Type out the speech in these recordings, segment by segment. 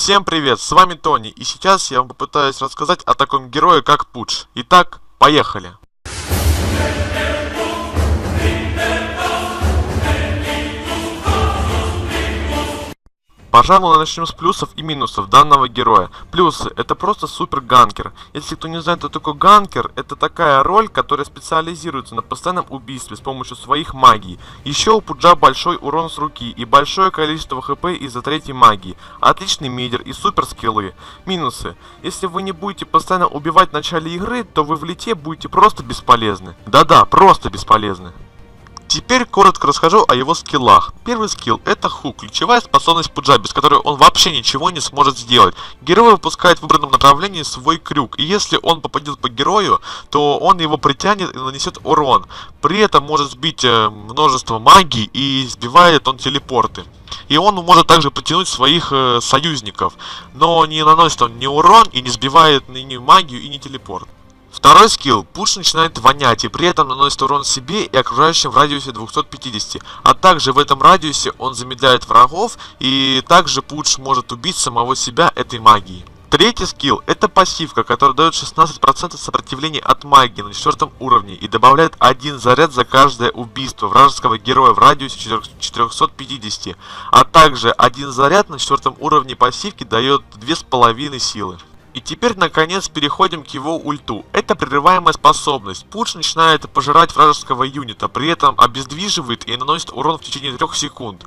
Всем привет, с вами Тони, и сейчас я вам попытаюсь рассказать о таком герое, как Пудж. Итак, поехали! Пожалуй, начнем с плюсов и минусов данного героя. Плюсы — это просто супер ганкер. Если кто не знает, кто такой ганкер, это такая роль, которая специализируется на постоянном убийстве с помощью своих магий. Еще у Пуджа большой урон с руки и большое количество хп из-за третьей магии. Отличный мидер и супер скиллы. Минусы: если вы не будете постоянно убивать в начале игры, то вы в лите будете просто бесполезны. Да-да, просто бесполезны. Теперь коротко расскажу о его скиллах. Первый скилл — это хук, ключевая способность Пуджа, без которой он вообще ничего не сможет сделать. Герой выпускает в выбранном направлении свой крюк, и если он попадет по герою, то он его притянет и нанесет урон. При этом может сбить множество магий и сбивает он телепорты. И он может также притянуть своих союзников, но не наносит он ни урон и не сбивает ни магию и ни телепорт. Второй скилл. Пудж начинает вонять и при этом наносит урон себе и окружающим в радиусе 250, а также в этом радиусе он замедляет врагов, и также Пудж может убить самого себя этой магией. Третий скилл — это пассивка, которая дает 16% сопротивления от магии на 4 уровне и добавляет 1 заряд за каждое убийство вражеского героя в радиусе 450, а также 1 заряд на 4 уровне пассивки дает 2,5 силы. И теперь наконец переходим к его ульту. Это прерываемая способность. Пудж начинает пожирать вражеского юнита, при этом обездвиживает и наносит урон в течение 3 секунд.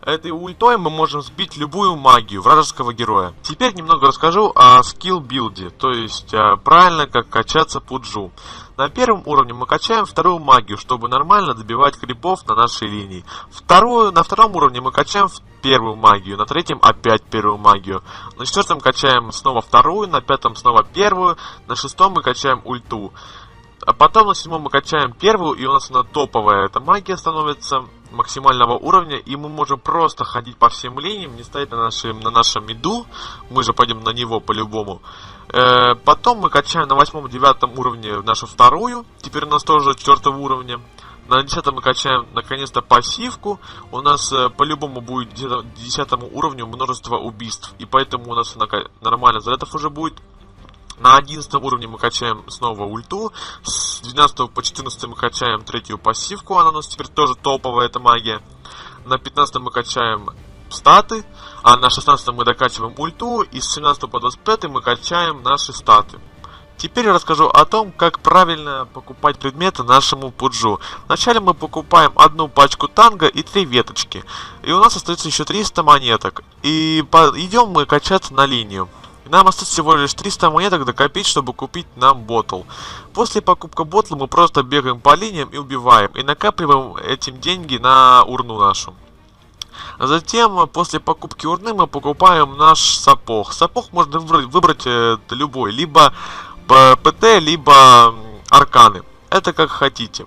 Этой ультой мы можем сбить любую магию вражеского героя. Теперь немного расскажу о скилл билде, то есть правильно как качаться Пуджу. На первом уровне мы качаем вторую магию, чтобы нормально добивать крипов на нашей линии. На втором уровне мы качаем первую магию, на третьем опять первую магию. На четвертом качаем снова вторую, на пятом снова первую, на шестом мы качаем ульту. А потом на седьмом мы качаем первую, и у нас она топовая. Эта магия становится максимального уровня, и мы можем просто ходить по всем линиям, не стоять на нашем миду. Мы же пойдем на него по-любому. Потом мы качаем на 8-9 уровне нашу вторую. Теперь у нас тоже 4 уровня. На 10 мы качаем наконец-то пассивку. У нас по-любому будет где-то 10 уровню множество убийств. И поэтому у нас нормально зарядов уже будет. На 11 уровне мы качаем снова ульту. С 12 по 14 мы качаем третью пассивку. Она у нас теперь тоже топовая, эта магия. На 15 мы качаем статы. А на 16 мы докачиваем ульту. И с 17 по 25 мы качаем наши статы. Теперь я расскажу о том, как правильно покупать предметы нашему Пуджу. Вначале мы покупаем одну пачку танго и 3 веточки. И у нас остается еще 300 монеток. И идем мы качаться на линию. Нам остается всего лишь 300 монеток докопить, чтобы купить нам ботл. После покупки ботла мы просто бегаем по линиям и убиваем. И накапливаем этим деньги на урну нашу. Затем, после покупки урны, мы покупаем наш сапог. Сапог можно выбрать любой. Либо ПТ, либо арканы. Это как хотите.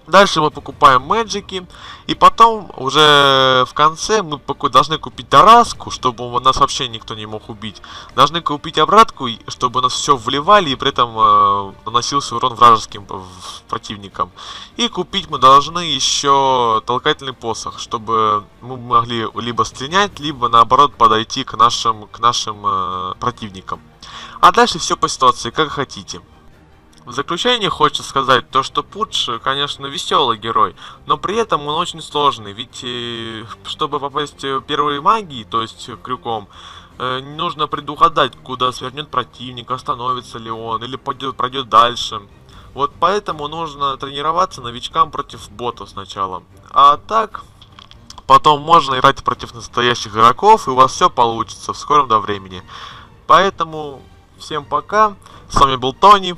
Дальше мы покупаем мэджики. И потом уже в конце мы должны купить Тараску, чтобы нас вообще никто не мог убить. Должны купить обратку, чтобы нас все вливали и при этом наносился урон вражеским противникам. И купить мы должны еще толкательный посох, чтобы мы могли либо стрелять, либо наоборот подойти к нашим противникам. А дальше все по ситуации, как хотите. В заключение хочется сказать то, что Пудж, конечно, веселый герой, но при этом он очень сложный, ведь чтобы попасть в первые магии, то есть крюком, нужно предугадать, куда свернет противник, остановится ли он или пройдет дальше. Вот поэтому нужно тренироваться новичкам против ботов сначала, а так потом можно играть против настоящих игроков, и у вас все получится в скором времени. Поэтому всем пока, с вами был Тони.